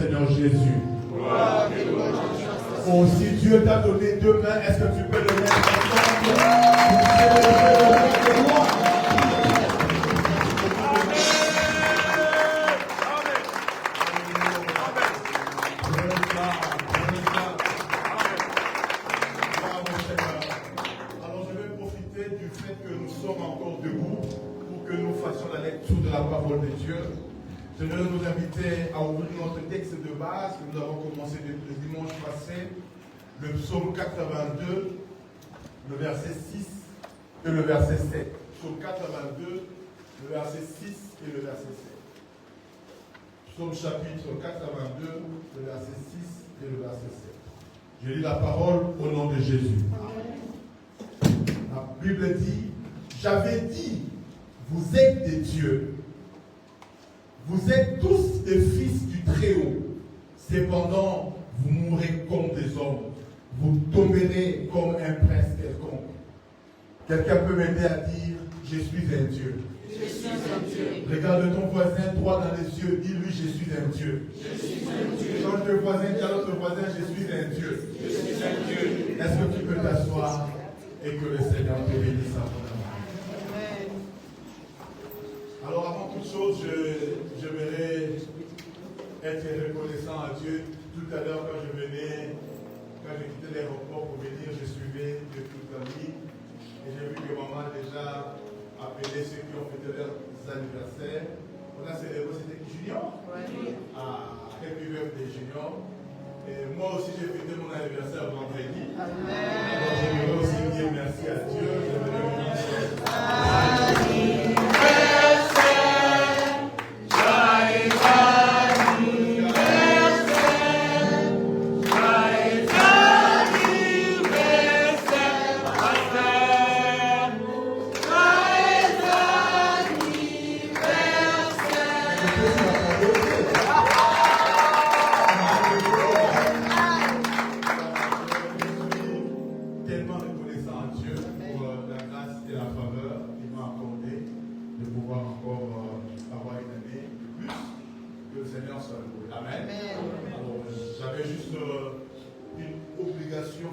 Seigneur Jésus. Gloire et louange. Oh, si Dieu t'a donné deux mains, est-ce que tu peux le mettre ensemble? Alors je vais profiter du fait que nous sommes encore debout pour que nous fassions la lecture de la parole de Dieu. Je vais nous inviter à ouvrir notre texte de base que nous avons commencé le dimanche passé, le psaume 82, le verset 6 et le verset 7. Psaume 82, le verset 6 et le verset 7. Psaume chapitre 82, le verset 6 et le verset 7. Je lis la parole au nom de Jésus. La Bible dit, j'avais dit, vous êtes des dieux. Vous êtes tous des fils du Très-Haut. Cependant, vous mourrez comme des hommes. Vous tomberez comme un prince quelconque. Quelqu'un peut m'aider à dire, je suis un Dieu. Je suis un Dieu. Regarde ton voisin droit dans les yeux, dis-lui, je suis un Dieu. Je suis un Dieu. Change de voisin, dis à l'autre voisin, je suis un Dieu. Je suis un Dieu. Est-ce que tu peux t'asseoir et que le Seigneur te bénisse abondamment? Alors avant toute chose, j'aimerais être reconnaissant à Dieu. Tout à l'heure, quand j'ai quitté l'aéroport pour venir, je suivais de toute la nuit. Et j'ai vu que maman a déjà appelé ceux qui ont fêté leurs anniversaires. On a célébré, c'était Junior? Happy birthday Junior. Et moi aussi, j'ai fêté mon anniversaire vendredi. Alors j'aimerais aussi dire merci à Dieu.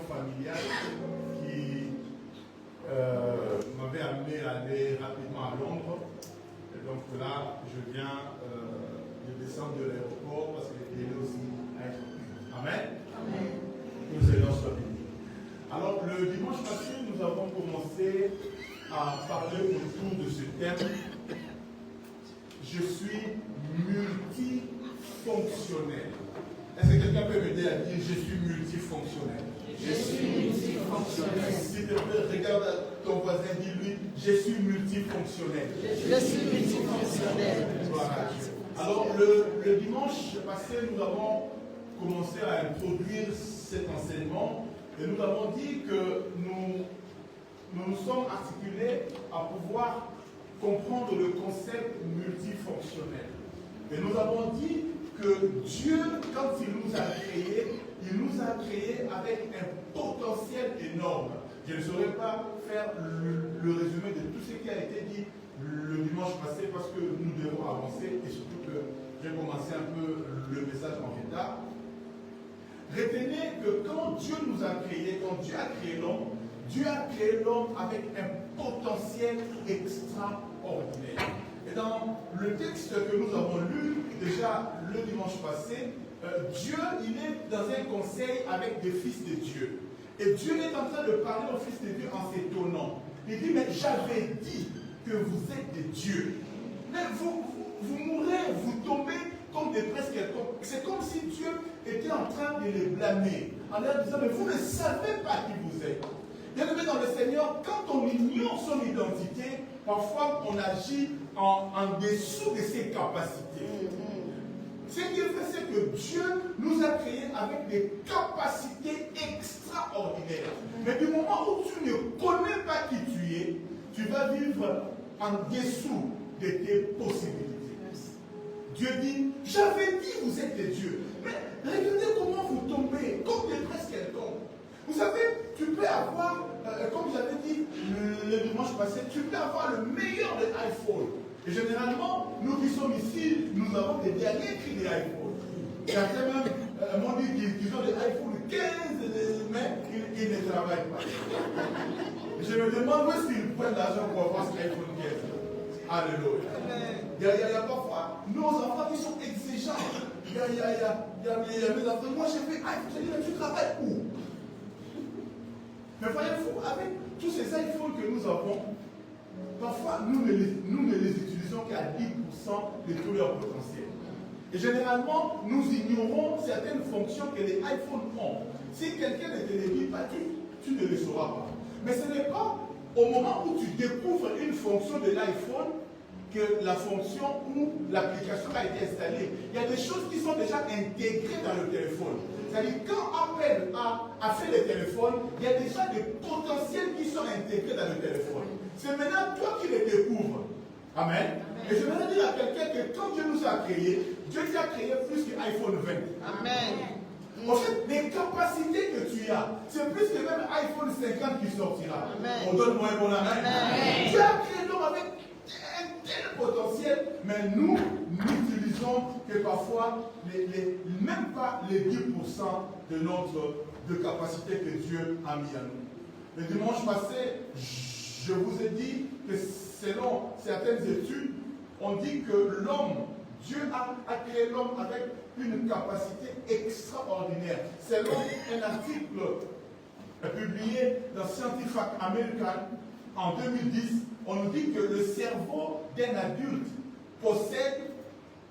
Familiale qui m'avait amené à aller rapidement à Londres. Et donc là, je viens de descendre de l'aéroport parce que j'ai aidé aussi à être pris. Amen. Amen. Que le Seigneur soit béni. Alors, le dimanche passé, nous avons commencé à parler autour de ce thème. Je suis multifonctionnel. Est-ce que quelqu'un peut m'aider à dire je suis multifonctionnel? Je suis multifonctionnel. S'il te plaît, regarde ton voisin, dis-lui, je suis multifonctionnel. Je suis multifonctionnel. Voilà. Alors, le dimanche passé, nous avons commencé à introduire cet enseignement et nous avons dit que nous sommes articulés à pouvoir comprendre le concept multifonctionnel. Et nous avons dit que Dieu, quand il nous a créés avec un potentiel énorme. Je ne saurais pas faire le résumé de tout ce qui a été dit le dimanche passé parce que nous devons avancer et surtout que j'ai commencé un peu le message en retard. Retenez que quand Dieu nous a créés, quand Dieu a créé l'homme avec un potentiel extraordinaire. Et dans le texte que nous avons lu déjà le dimanche passé, Dieu, il est dans un conseil avec des fils de Dieu. Et Dieu est en train de parler aux fils de Dieu en s'étonnant. Il dit, mais j'avais dit que vous êtes des dieux. Mais vous mourrez, vous tombez comme des princes quelconques. C'est comme si Dieu était en train de les blâmer. En leur disant, mais vous ne savez pas qui vous êtes. Bien aimé dans le Seigneur, quand on ignore son identité, parfois on agit en dessous de ses capacités. Ce qu'il fait, c'est que Dieu nous a créés avec des capacités extraordinaires. Mais du moment où tu ne connais pas qui tu es, tu vas vivre en dessous de tes possibilités. Dieu dit, j'avais dit vous êtes des dieux. Mais regardez comment vous tombez, comme des princes quelconques. Vous savez, tu peux avoir, comme j'avais dit le dimanche passé, tu peux avoir le meilleur des iPhones. Et généralement, nous qui sommes ici, nous avons des derniers cris des iPhones. Certains même m'ont dit qu'ils ont des iPhone 15, mais ils ne travaillent pas. Je me demande où est-ce qu'ils prennent l'argent pour avoir cet iPhone 15. Alléluia. Il y a parfois nos enfants qui sont exigeants. Il y a mes enfants. Moi, j'ai fait iPhone. J'ai dit, mais tu travailles où? Mais voyez-vous, avec tous ces iPhones que nous avons, parfois, nous ne les utilisons qu'à 10% de tout leur potentiel. Et généralement, nous ignorons certaines fonctions que les iPhones ont. Si quelqu'un ne te les dit pas, tu ne les sauras pas. Mais ce n'est pas au moment où tu découvres une fonction de l'iPhone que la fonction ou l'application a été installée. Il y a des choses qui sont déjà intégrées dans le téléphone. C'est-à-dire, quand Apple a fait le téléphone, il y a déjà des potentiels qui sont intégrés dans le téléphone. C'est maintenant toi qui les découvres. Amen. Et je voudrais dire à quelqu'un que quand Dieu nous a créés, Dieu t'a créé plus que iPhone 20. Amen. En fait, les capacités que tu as, c'est plus que même iPhone 50 qui sortira. Amen. On donne moins bon amen. Amen. Dieu a créé l'homme avec un tel potentiel, mais nous n'utilisons que parfois même pas les 10% de notre capacité que Dieu a mis à nous. Le dimanche passé, je vous ai dit que selon certaines études, on dit que Dieu a créé l'homme avec une capacité extraordinaire. Selon un article publié dans Scientific American en 2010, on nous dit que le cerveau d'un adulte possède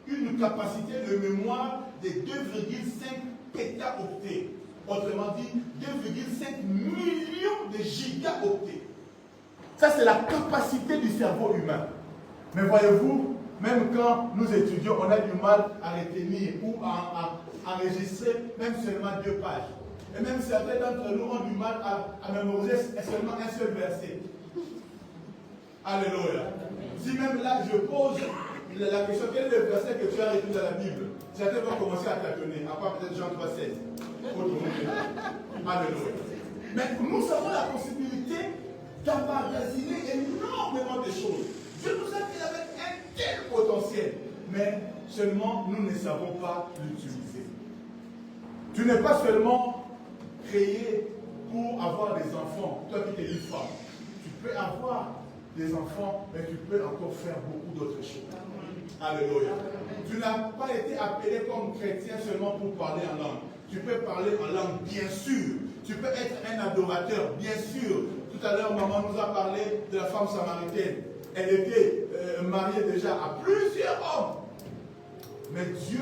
une capacité de mémoire de 2,5 pétaoctets. Autrement dit, 2,5 millions de gigaoctets. Ça, c'est la capacité du cerveau humain. Mais voyez-vous, même quand nous étudions, on a du mal à retenir ou à enregistrer même seulement 2 pages. Et même certains d'entre nous ont du mal à mémoriser seulement un seul verset. Alléluia. Si même là, je pose la question, quel est le verset que tu as retenu dans la Bible? Certains vont commencer à tâtonner, à part peut-être Jean 3,16. Alléluia. Mais nous avons la possibilité d'emmagasiner énormément de choses. Dieu nous a créé avec un tel potentiel, mais seulement nous ne savons pas l'utiliser. Tu n'es pas seulement créé pour avoir des enfants, toi qui t'es une femme. Tu peux avoir des enfants, mais tu peux encore faire beaucoup d'autres choses. Alléluia. Tu n'as pas été appelé comme chrétien seulement pour parler en langue. Tu peux parler en langue, bien sûr. Tu peux être un adorateur, bien sûr. Tout à l'heure, maman nous a parlé de la femme samaritaine. Elle était mariée déjà à plusieurs hommes. Mais Dieu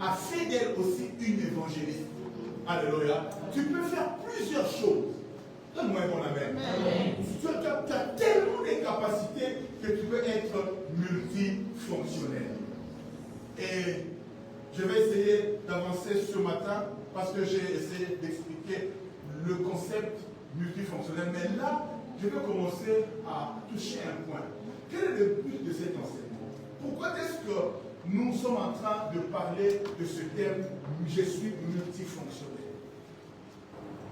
a fait d'elle aussi une évangéliste. Alléluia. Tu peux faire plusieurs choses. Donne-moi un bon amen. Tu as tellement de capacités que tu peux être multifonctionnel. Et je vais essayer d'avancer ce matin parce que j'ai essayé d'expliquer le concept multifonctionnel. Mais là, je vais commencer à toucher un point. Quel est le but de cet enseignement? Pourquoi est-ce que nous sommes en train de parler de ce terme « je suis multifonctionnel ».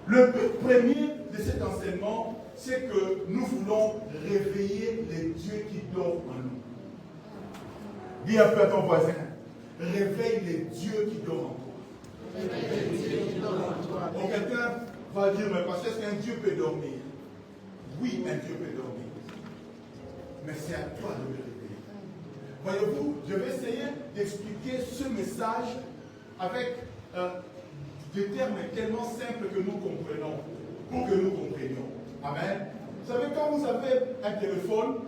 Le but premier de cet enseignement, c'est que nous voulons réveiller les dieux qui dorment en nous. Dis un peu à ton voisin, réveille les dieux qui dorment en toi. Réveille les dieux qui dorment en toi. Donc quelqu'un va dire, mais parce est-ce qu'un Dieu peut dormir? Oui, un Dieu peut dormir. Mais c'est à toi de le réveiller. Voyez-vous, je vais essayer d'expliquer ce message avec des termes tellement simples que nous comprenons, pour que nous comprenions. Amen. Vous savez, quand vous avez un téléphone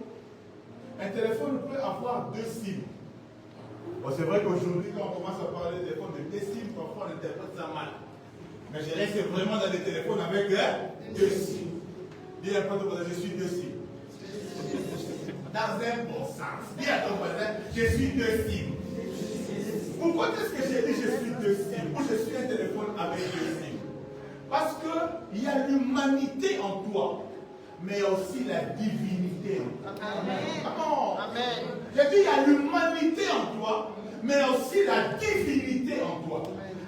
peut avoir 2 SIM. Bon, c'est vrai qu'aujourd'hui, quand on commence à parler de téléphone de 2 SIM, parfois on interprète ça mal. Mais je reste vraiment dans les téléphones avec 2 SIM. Dis à ton voisin, je suis 2 SIM. Dans un bon sens. Dis à ton voisin, je suis 2 SIM. Pourquoi est-ce que j'ai dit je suis 2 SIM ou je suis un téléphone avec 2 SIM? Parce qu'il y a l'humanité en toi, mais aussi la divinité en toi. Amen. Amen. J'ai dit il y a l'humanité en toi, mais aussi la divinité en toi.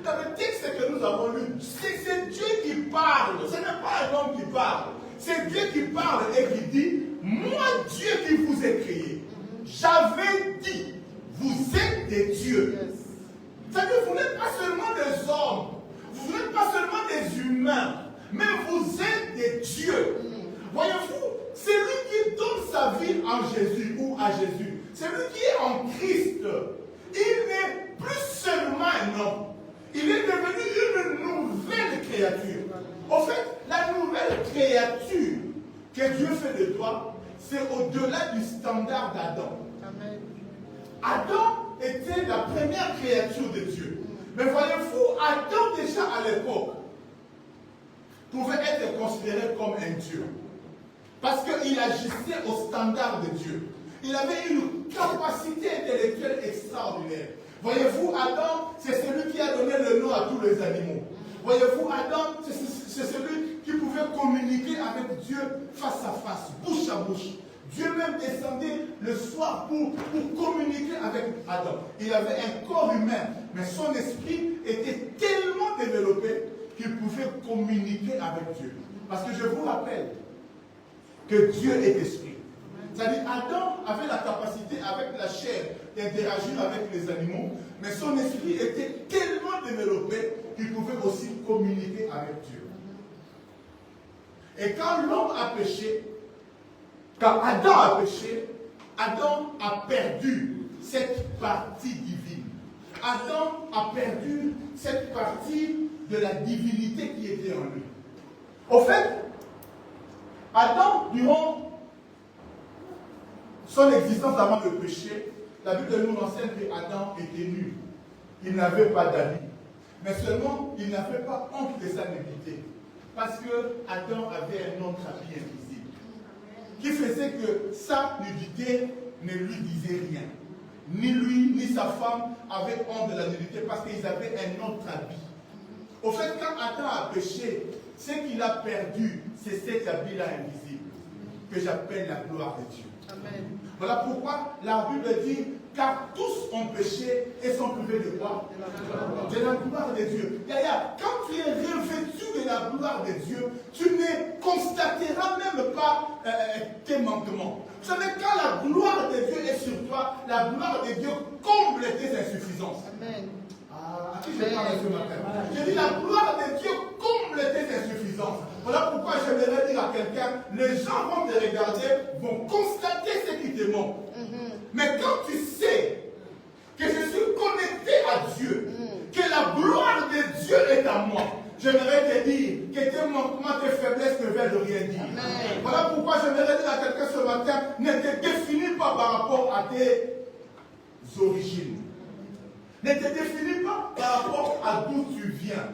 Dans le texte que nous avons lu, c'est Dieu qui parle, ce n'est pas un homme qui parle. C'est Dieu qui parle et qui dit, moi Dieu qui vous ai créé, j'avais dit, vous êtes des dieux. C'est-à-dire, vous n'êtes pas seulement des hommes, vous n'êtes pas seulement des humains, mais vous êtes des dieux. Voyez-vous, c'est lui qui donne sa vie en Jésus ou à Jésus. C'est lui qui est en Christ. Il n'est plus seulement un homme. Il est devenu une nouvelle créature. En fait, la nouvelle créature que Dieu fait de toi, c'est au-delà du standard d'Adam. Adam était la première créature de Dieu. Mais voyez-vous, Adam déjà à l'époque pouvait être considéré comme un Dieu. Parce qu'il agissait au standard de Dieu. Il avait une capacité intellectuelle extraordinaire. Voyez-vous, Adam, c'est celui qui a donné le nom à tous les animaux. Voyez-vous, Adam, c'est celui qui pouvait communiquer avec Dieu face à face, bouche à bouche. Dieu même descendait le soir pour communiquer avec Adam. Il avait un corps humain, mais son esprit était tellement développé qu'il pouvait communiquer avec Dieu. Parce que je vous rappelle que Dieu est esprit. C'est-à-dire Adam avait la capacité avec la chair d'interagir avec les animaux, mais son esprit était tellement développé qu'il pouvait aussi communiquer avec Dieu. Et quand l'homme a péché, quand Adam a péché, Adam a perdu cette partie divine. Adam a perdu cette partie de la divinité qui était en lui. Au fait, Adam, durant son existence avant le péché, la Bible nous enseigne qu'Adam était nu. Il n'avait pas d'habit. Mais seulement, il n'avait pas honte de sa nudité. Parce que Adam avait un autre habit invisible. Qui faisait que sa nudité ne lui disait rien. Ni lui, ni sa femme avaient honte de la nudité parce qu'ils avaient un autre habit. Au fait, quand Adam a péché, ce qu'il a perdu, c'est cet habit-là invisible, que j'appelle la gloire de Dieu. Amen. Voilà pourquoi la Bible dit, car tous ont péché et sont privés de quoi? De la gloire de Dieu. Quand tu es revêtu de la gloire de Dieu, tu ne constateras même pas tes manquements. Vous savez, quand la gloire de Dieu est sur toi, la gloire de Dieu comble tes insuffisances. Amen. À qui je parle ce matin? Je dis, la gloire de Dieu comble tes insuffisances. Voilà pourquoi j'aimerais dire à quelqu'un, les gens vont te regarder, vont constater ce qui te manque. Mais quand tu sais que je suis connecté à Dieu, que la gloire de Dieu est à moi, j'aimerais te dire que tes manquements, tes faiblesses ne veulent rien dire. Amen. Voilà pourquoi j'aimerais dire à quelqu'un ce matin, ne te définis pas par rapport à tes origines. Ne te définis pas par rapport à d'où tu viens.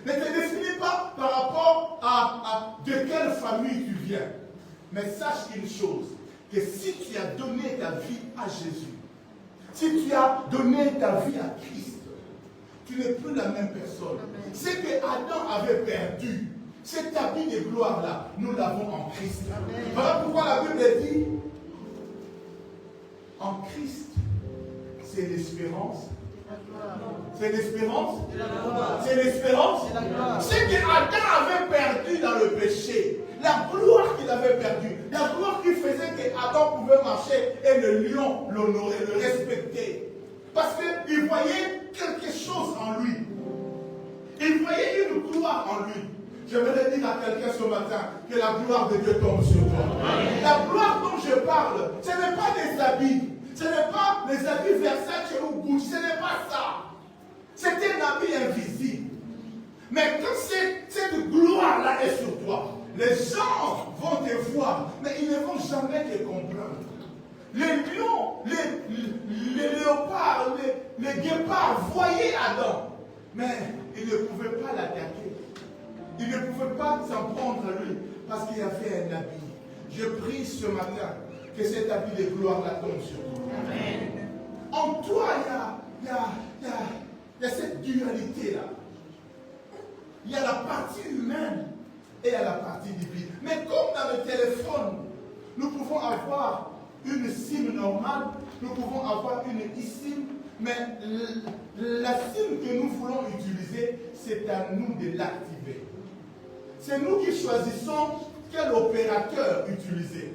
Ne te définis pas par rapport à de quelle famille tu viens. Mais sache une chose, que si tu as donné ta vie à Jésus, si tu as donné ta vie à Christ, tu n'es plus la même personne. Ce que Adam avait perdu, cet habit de gloire-là, nous l'avons en Christ. Amen. Voilà pourquoi la Bible dit, en Christ, c'est l'espérance. C'est l'espérance. C'est l'espérance. C'est que Adam avait perdu dans le péché. La gloire qu'il avait perdue. La gloire qui faisait qu'Adam pouvait marcher et le lion l'honorer, le respecter. Parce qu'il voyait quelque chose en lui. Il voyait une gloire en lui. Je voudrais dire à quelqu'un ce matin que la gloire de Dieu tombe sur toi. La gloire dont je parle, ce n'est pas des habits. Ce n'est pas les habits Versace ou Gucci, ce n'est pas ça. C'est un habit invisible. Mais quand cette gloire-là est sur toi, les gens vont te voir, mais ils ne vont jamais te comprendre. Les lions, les léopards, les guépards voyaient Adam, mais ils ne pouvaient pas l'attaquer. Ils ne pouvaient pas s'en prendre à lui, parce qu'il y avait un habit. Je prie ce matin que cet habit de gloire-là tombe sur toi. Amen. En toi, il y a cette dualité-là. Il y a la partie humaine et il y a la partie divine. Mais comme dans le téléphone, nous pouvons avoir une SIM normale, nous pouvons avoir une eSIM, mais la SIM que nous voulons utiliser, c'est à nous de l'activer. C'est nous qui choisissons quel opérateur utiliser.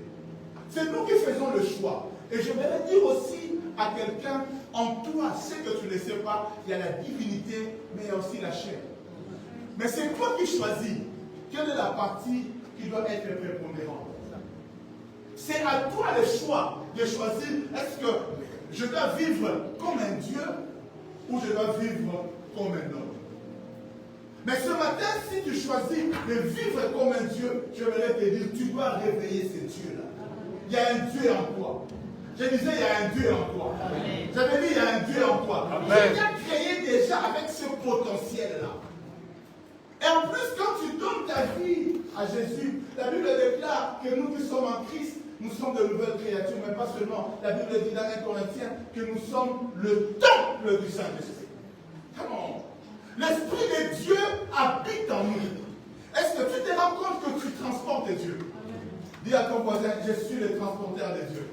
C'est nous qui faisons le choix. Et je vais dire aussi à quelqu'un, en toi, ce que tu ne sais pas, il y a la divinité, mais il y a aussi la chair. Mais c'est toi qui choisis quelle est la partie qui doit être prépondérante. C'est à toi le choix de choisir, est-ce que je dois vivre comme un Dieu ou je dois vivre comme un homme. Mais ce matin, si tu choisis de vivre comme un Dieu, je voudrais te dire, tu dois réveiller ce Dieu-là. Il y a un Dieu en toi. Je disais, il y a un Dieu en toi. J'avais dit, il y a un Dieu en toi. Dieu t'a créé déjà avec ce potentiel-là. Et en plus, quand tu donnes ta vie à Jésus, la Bible déclare que nous qui sommes en Christ, nous sommes de nouvelles créatures, mais pas seulement. La Bible dit dans 1 Corinthiens que nous sommes le temple du Saint-Esprit. Comment? L'Esprit de Dieu habite en nous. Est-ce que tu te rends compte que tu transportes Dieu? Dis à ton voisin, je suis le transporteur de Dieu.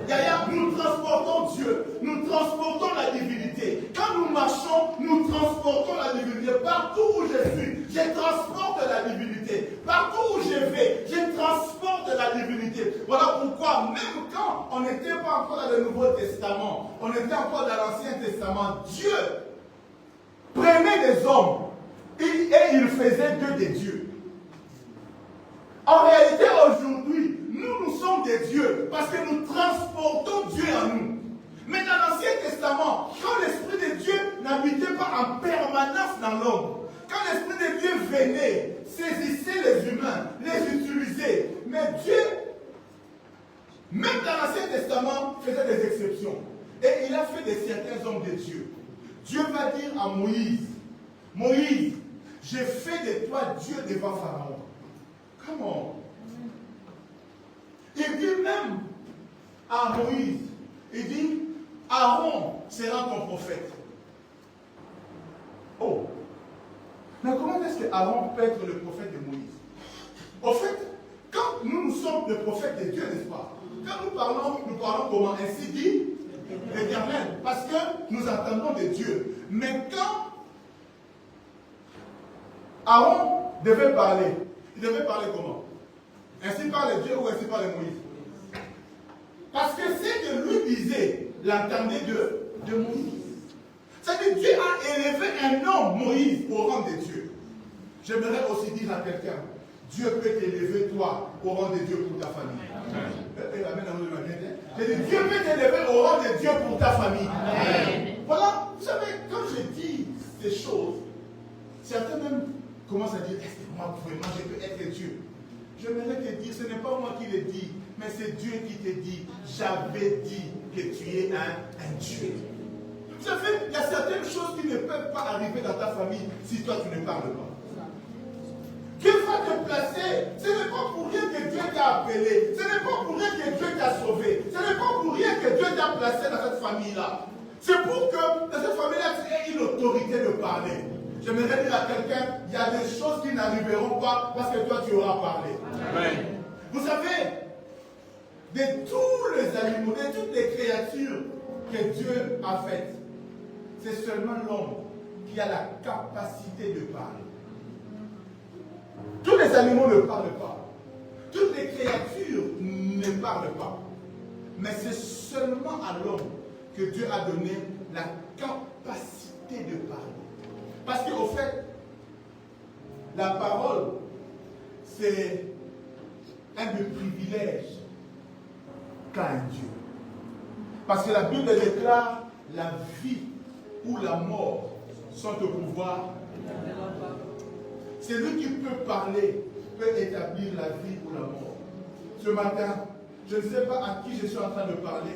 Yaya, nous transportons Dieu, nous transportons la divinité. Quand nous marchons, nous transportons la divinité. Partout où je suis, je transporte la divinité. Partout où je vais, je transporte la divinité. Voilà pourquoi, même quand on n'était pas encore dans le Nouveau Testament, on était encore dans l'Ancien Testament, Dieu prenait des hommes et il faisait d'eux des dieux. En réalité, aujourd'hui, nous sommes des dieux parce que nous transportons Dieu en nous. Mais dans l'Ancien Testament, quand l'Esprit de Dieu n'habitait pas en permanence dans l'homme, quand l'Esprit de Dieu venait, saisissait les humains, les utilisait, mais Dieu, même dans l'Ancien Testament, faisait des exceptions. Et il a fait de certains hommes de Dieu. Dieu va dire à Moïse, Moïse, j'ai fait de toi Dieu devant Pharaon. Comment? Il dit même à Moïse, il dit, Aaron sera ton prophète. Oh! Mais comment est-ce que Aaron peut être le prophète de Moïse? En fait, quand nous sommes le prophète de Dieu, n'est-ce pas? Quand nous parlons comment? Ainsi dit l'Éternel. Parce que nous entendons de Dieu. Mais quand Aaron devait parler, il devait parler comment? Ainsi parle Dieu ou ainsi parle Moïse? Parce que ce que lui disait, l'entendait de Moïse. C'est-à-dire que Dieu a élevé un homme, Moïse, au rang de Dieu. J'aimerais aussi dire à quelqu'un, Dieu peut t'élever toi au rang de Dieu pour ta famille. J'ai dit, Dieu peut t'élever au rang de Dieu pour ta famille. Amen. Voilà, vous savez, quand je dis ces choses, certains même commencent à dire, est-ce que moi vraiment je peux être Dieu? J'aimerais te dire, ce n'est pas moi qui le dis, mais c'est Dieu qui te dit, j'avais dit que tu es un Dieu. Vous savez, il y a certaines choses qui ne peuvent pas arriver dans ta famille si toi tu ne parles pas. Dieu va te placer. Ce n'est pas pour rien que Dieu t'a appelé. Ce n'est pas pour rien que Dieu t'a sauvé. Ce n'est pas pour rien que Dieu t'a placé dans cette famille-là. C'est pour que dans cette famille-là, tu aies une autorité de parler. J'aimerais dire à quelqu'un, il y a des choses qui n'arriveront pas parce que toi tu auras parlé. Amen. Vous savez, de tous les animaux, de toutes les créatures que Dieu a faites, c'est seulement l'homme qui a la capacité de parler. Tous les animaux ne parlent pas. Toutes les créatures ne parlent pas. Mais c'est seulement à l'homme que Dieu a donné la capacité de parler. Parce qu'au fait, la parole, c'est un des privilèges qu'a un Dieu. Parce que la Bible déclare la vie ou la mort sont au pouvoir. C'est lui qui peut parler, peut établir la vie ou la mort. Ce matin, je ne sais pas à qui je suis en train de parler,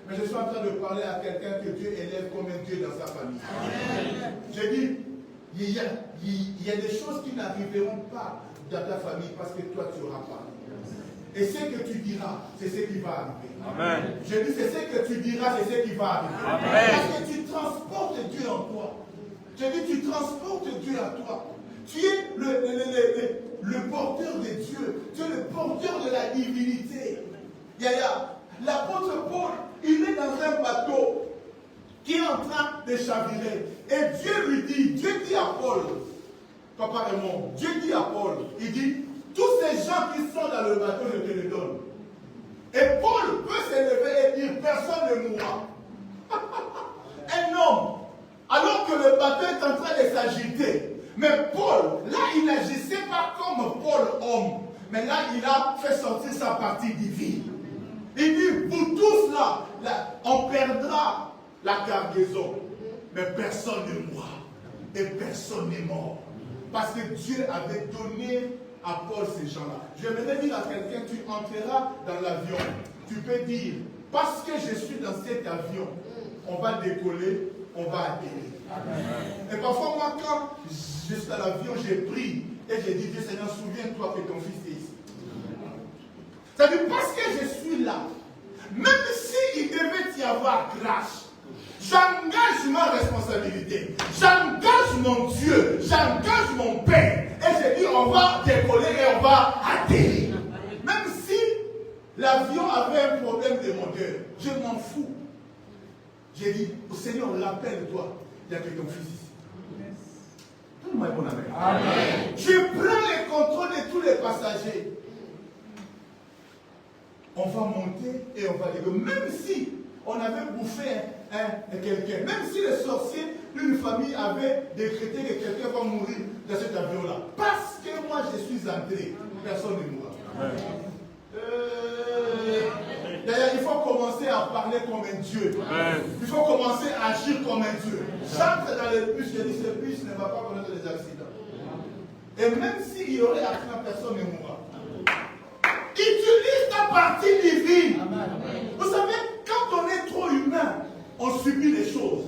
mais je suis en train de parler à quelqu'un que Dieu élève comme un Dieu dans sa famille. J'ai dit, il y a des choses qui n'arriveront pas dans ta famille parce que toi tu auras parlé. Et ce que tu diras, c'est ce qui va arriver. Amen. Je dis, c'est ce que tu diras, c'est ce qui va arriver. Amen. Parce que tu transportes Dieu en toi. Je dis, tu transportes Dieu en toi. Tu es le porteur de Dieu. Tu es le porteur de la divinité. L'apôtre Paul, il est dans un bateau qui est en train de chavirer. Et Dieu dit à Paul, Papa Raymond, Dieu dit à Paul, il dit, tous ces gens qui sont dans le bateau, je te les donne. Et Paul peut s'élever et dire personne ne mourra. Un homme, alors que le bateau est en train de s'agiter. Mais Paul, là, il n'agissait pas comme Paul homme. Mais là, il a fait sortir sa partie divine. Il dit, vous tous là, on perdra la cargaison. Mais personne ne mourra. Et personne n'est mort. Parce que Dieu avait donné à Paul ces gens-là. J'aimerais dire à quelqu'un, tu entreras dans l'avion. Tu peux dire, parce que je suis dans cet avion, on va décoller, on va atterrir. Et parfois, moi, quand je suis dans l'avion, j'ai prié et j'ai dit, Dieu Seigneur, souviens-toi que ton fils est ici. Ça veut dire, parce que je suis là, même s'il devait y avoir crash, j'engage ma responsabilité, j'engage mon Dieu, j'engage mon Père. Et j'ai dit, on va décoller et on va atterrir. Même si l'avion avait un problème de moteur, je m'en fous. J'ai dit, Seigneur, rappelle-toi, il y a que ton fils ici. Tout le monde est bon amen. Amen. Je prends le contrôle de tous les passagers. On va monter et on va décoller. Même si on avait bouffé quelqu'un, même si les sorciers d'une famille avaient décrété que quelqu'un va mourir dans cet avion-là, parce que moi je suis entré, personne ne mourra. D'ailleurs, il faut commencer à parler comme un Dieu. Il faut commencer à agir comme un Dieu. J'entre dans le bus, je dis ce bus ne va pas connaître les accidents. Et même s'il y aurait accident, personne ne mourra. Utilise ta partie divine. Vous savez, quand on est trop humain, on subit les choses.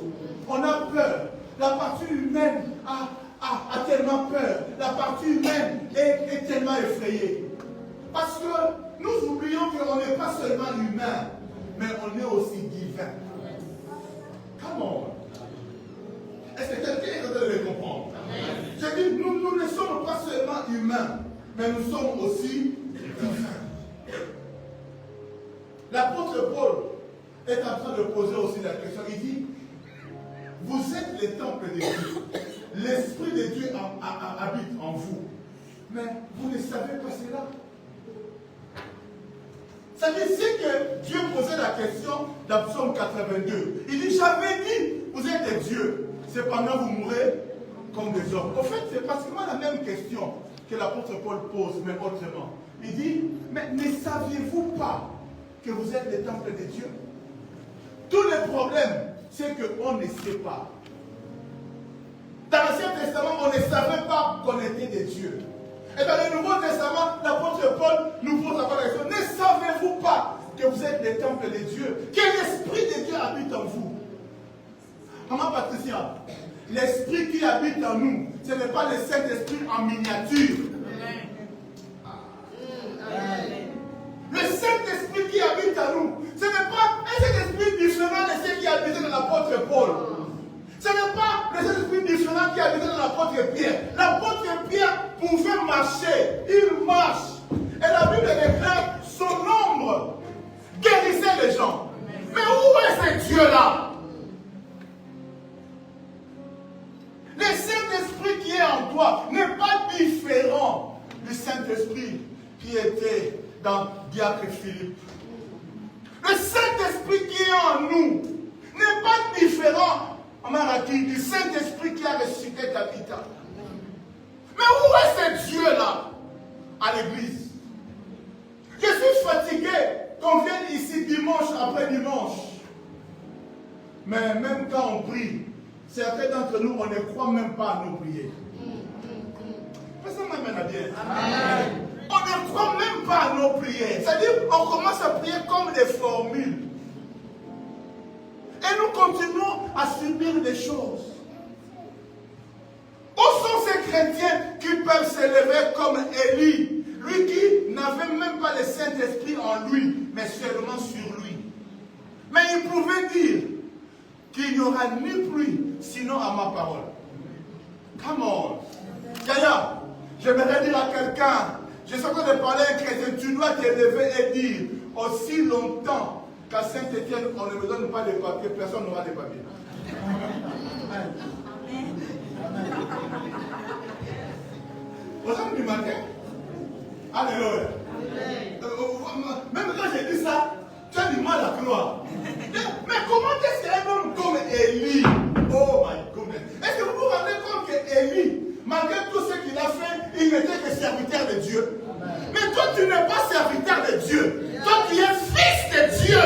On a peur. La partie humaine a tellement peur. La partie humaine est tellement effrayée. Parce que nous oublions qu'on n'est pas seulement humain, mais on est aussi divin. Come on. Est-ce que quelqu'un est en train de le comprendre? Je dis, nous ne sommes pas seulement humains, mais nous sommes aussi divins. L'apôtre Paul est en train de poser aussi la question. Il dit, vous êtes les temples de Dieu. L'Esprit de Dieu habite en vous. Mais vous ne savez pas cela. Ça veut dire que Dieu posait la question dans Psaume 82. Il dit, j'avais dit, vous êtes des dieux. Cependant, vous mourrez comme des hommes. En fait, c'est pratiquement la même question que l'apôtre Paul pose, mais autrement. Il dit, mais ne saviez-vous pas que vous êtes les temples de Dieu? Tout le problème, c'est qu'on ne sait pas. Dans l'Ancien Testament, on ne savait pas qu'on était des dieux. Et dans le Nouveau Testament, l'apôtre Paul nous pose encore la question. Ne savez-vous pas que vous êtes les temples de Dieu? Que l'Esprit de Dieu habite en vous? Maman Patricia, l'Esprit qui habite en nous, ce n'est pas le Saint-Esprit en miniature. Le Saint-Esprit qui habite en nous, ce n'est pas un Saint-Esprit différent de ce qui habitait dans l'apôtre Paul. Ce n'est pas le Saint-Esprit différent qui habitait dans l'apôtre Pierre. L'apôtre Pierre pouvait marcher, il marche. Et la Bible déclare son ombre guérissait les gens. Mais où est ce Dieu-là? Le Saint-Esprit qui est en toi n'est pas différent du Saint-Esprit qui était dans Diacre Philippe. Le Saint-Esprit qui est en nous n'est pas différent du Saint-Esprit qui a ressuscité Tabitha. Mais où est ce Dieu-là à l'église? Je suis fatigué qu'on vienne ici dimanche après dimanche. Mais même quand on prie, certains d'entre nous, on ne croit même pas à nos prières. Personne m'amène à bien. Amen. On ne croit même pas à nos prières. C'est-à-dire, on commence à prier comme des formules. Et nous continuons à subir des choses. Où sont ces chrétiens qui peuvent s'élever comme Élie, lui qui n'avait même pas le Saint-Esprit en lui, mais seulement sur lui? Mais il pouvait dire qu'il n'y aura ni pluie, sinon à ma parole. Come on. Yaya, j'aimerais dire à quelqu'un, je suis en train de parler à un chrétien, tu dois t'élever et dire, aussi longtemps qu'à Saint-Étienne, on ne me donne pas de papier, personne n'aura de papier. Aux hommes du matin, alléluia. Même quand j'ai dit ça, la gloire. Mais comment est-ce qu'un homme comme Élie, oh my goodness, est-ce que vous vous rendez compte que Élie, malgré tout ce qu'il a fait, il n'était que serviteur de Dieu. Mais toi, tu n'es pas serviteur de Dieu. Toi, tu es fils de Dieu.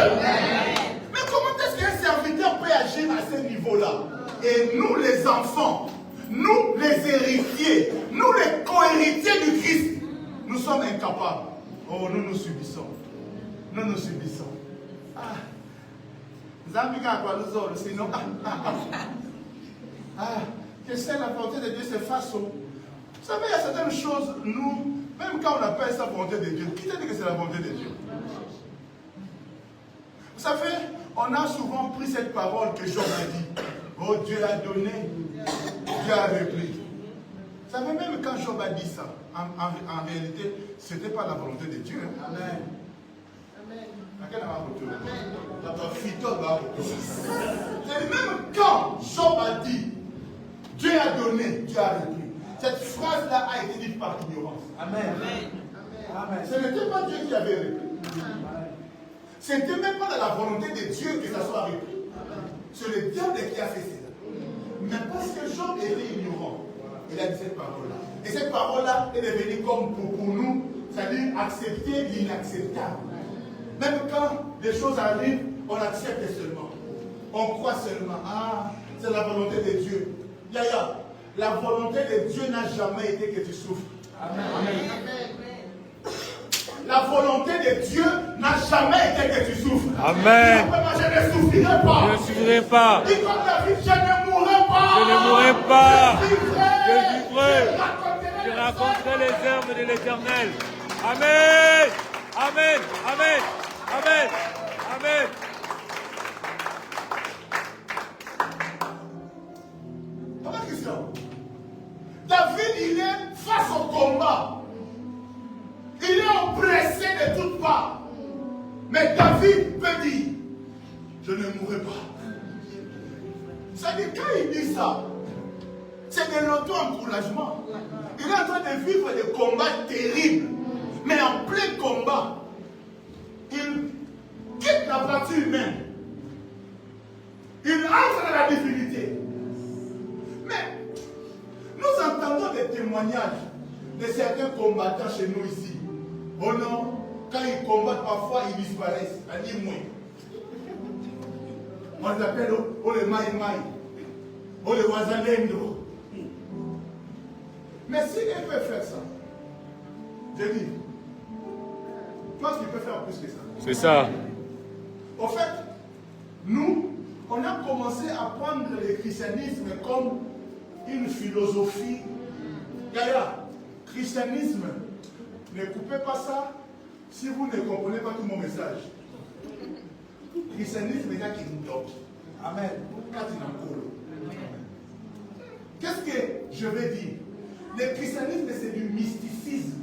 Mais comment est-ce qu'un serviteur peut agir à ce niveau-là? Et nous, les enfants, nous, les héritiers, nous, les co-héritiers du Christ, nous sommes incapables. Oh, nous nous subissons. Nous nous subissons. Ah. Sinon, que c'est la volonté de Dieu se fasse. Vous savez, il y a certaines choses, nous, même quand on appelle ça volonté de Dieu, qui t'a dit que c'est la volonté de Dieu? Vous savez, on a souvent pris cette parole que Job a dit. Oh, Dieu a donné, Dieu a repris. Vous savez, même quand Job a dit ça, en réalité, ce n'était pas la volonté de Dieu. Amen. Même quand Job a dit, Dieu a donné, Dieu a repris. Cette phrase-là a été dite par ignorance. Amen. Amen. Ce n'était pas Dieu qui avait repris. Ce n'était même pas de la volonté de Dieu que ça soit repris. C'est le diable qui a fait cela. Mais parce que Job était ignorant, il a dit cette parole-là. Et cette parole-là est devenue comme pour nous, c'est-à-dire accepter l'inacceptable. Même quand des choses arrivent, on accepte seulement. On croit seulement. Ah, c'est la volonté de Dieu. Yaya, la volonté de Dieu n'a jamais été que tu souffres. Amen. La volonté de Dieu n'a jamais été que tu souffres. Amen. Je ne souffrirai pas. Je ne souffrirai pas. Dis comme David, je ne mourrai pas. Je ne mourrai pas. Je vivrai. Je raconterai les œuvres de l'Éternel. Amen. Amen. Amen. Amen. Amen. Papa Christian, David, il est face au combat. Il est oppressé de toutes parts. Mais David peut dire, je ne mourrai pas. C'est-à-dire, quand il dit ça, c'est de l'auto-encouragement. Il est en train de vivre des combats terribles. Mais en plein combat, il quitte la partie humaine. Il entre dans la divinité. Mais nous entendons des témoignages de certains combattants chez nous ici. Oh non, quand ils combattent parfois, ils disparaissent. On dit moins. On les appelle les maï-maï. Les wazalendo. Mais si ils peuvent faire ça, je dis, je pense qu'ils peuvent faire plus que ça. C'est ça. En fait, nous, on a commencé à prendre le christianisme comme une philosophie. Gaïa, christianisme, ne coupez pas ça si vous ne comprenez pas tout mon message. Christianisme est là qui nous donne. Amen. Qu'est-ce que je vais dire? Le christianisme, c'est du mysticisme.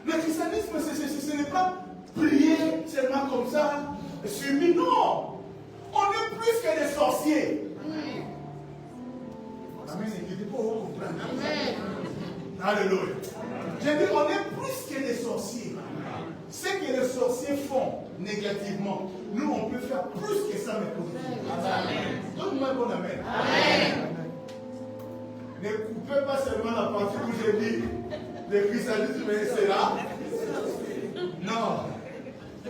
Le christianisme, ce n'est pas prier seulement comme ça, subir. Non! On est plus que des sorciers. Amen. Amen. Alléluia. J'ai dit, on est plus que des sorciers. Ce que les sorciers font négativement, nous, on peut faire plus que ça, mais positivement. Amen. Donne-moi un bon amen. Amen. Ne coupez pas seulement la partie où j'ai dit le christianisme, c'est là. Non.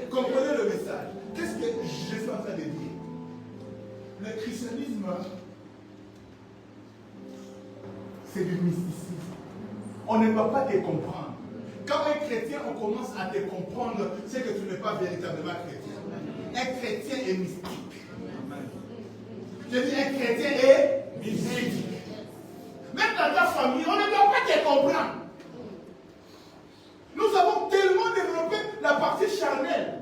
Comprenez le message. Qu'est-ce que je suis en train de dire? Le christianisme, c'est du mysticisme. On ne va pas te comprendre. Quand un chrétien, on commence à te comprendre, c'est que tu n'es pas véritablement chrétien. Un chrétien est mystique. Je dis, un chrétien est mystique. Même dans ta famille, on ne doit pas te comprendre. Nous avons tellement développé la partie charnelle.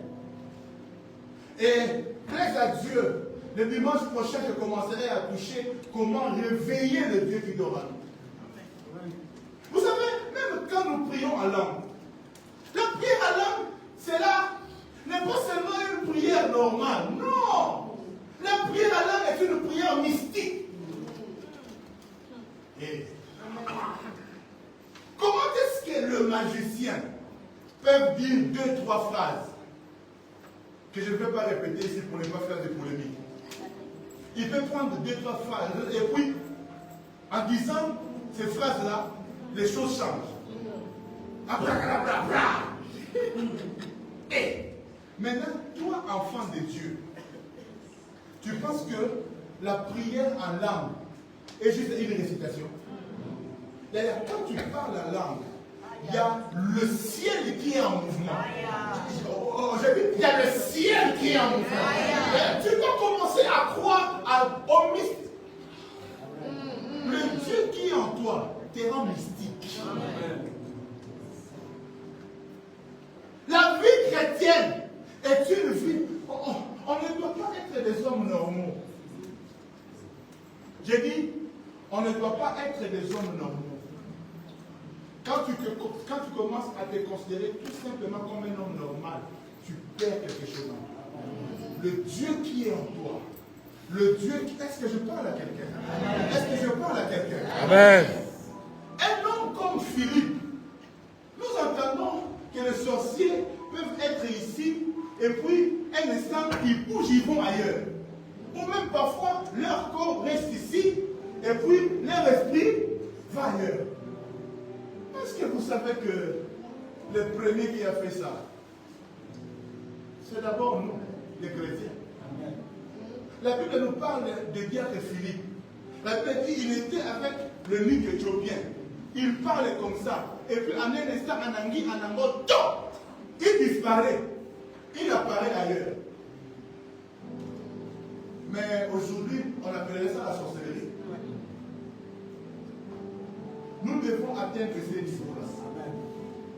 Et grâce à Dieu, le dimanche prochain, je commencerai à toucher comment réveiller le Dieu qui dort en nous. Vous savez, même quand nous prions en langue, la prière en langue, c'est là, n'est pas seulement une prière normale. Non! La prière en langue est une prière mystique. Et comment est-ce que le magicien peut dire 2-3 phrases que je ne vais pas répéter ici pour ne pas faire de polémique. Il peut prendre 2-3 phrases et puis, en disant ces phrases-là, les choses changent. Abracadabra. Et maintenant, toi, enfant de Dieu, tu penses que la prière en langue est juste une récitation? D'ailleurs, quand tu parles la langue, il y a le ciel qui est en mouvement. Il y a le ciel qui est en mouvement. Tu dois commencer à croire au mystique. Le Dieu qui est en toi te rend mystique. La vie chrétienne est une vie. On ne doit pas être des hommes normaux. J'ai dit, on ne doit pas être des hommes normaux. Quand tu commences à te considérer tout simplement comme un homme normal, tu perds quelque chose en toi. Le Dieu qui est en toi. Le Dieu qui... Est-ce que je parle à quelqu'un? Est-ce que je parle à quelqu'un? Amen. Un homme comme Philippe, nous entendons que les sorciers peuvent être ici et puis un instant ils bougent, ils vont ailleurs. Ou même parfois leur corps reste ici et puis leur esprit va ailleurs. Est-ce que vous savez que le premier qui a fait ça, c'est d'abord nous, les chrétiens. La Bible nous parle de diacre Philippe. La Bible dit qu'il était avec le nuque éthiopien. Il parle comme ça. Et puis en un instant, en anguille, en ango, il disparaît. Il apparaît ailleurs. Mais aujourd'hui, on appellerait ça la sorcellerie. Nous devons atteindre ces niveaux-là.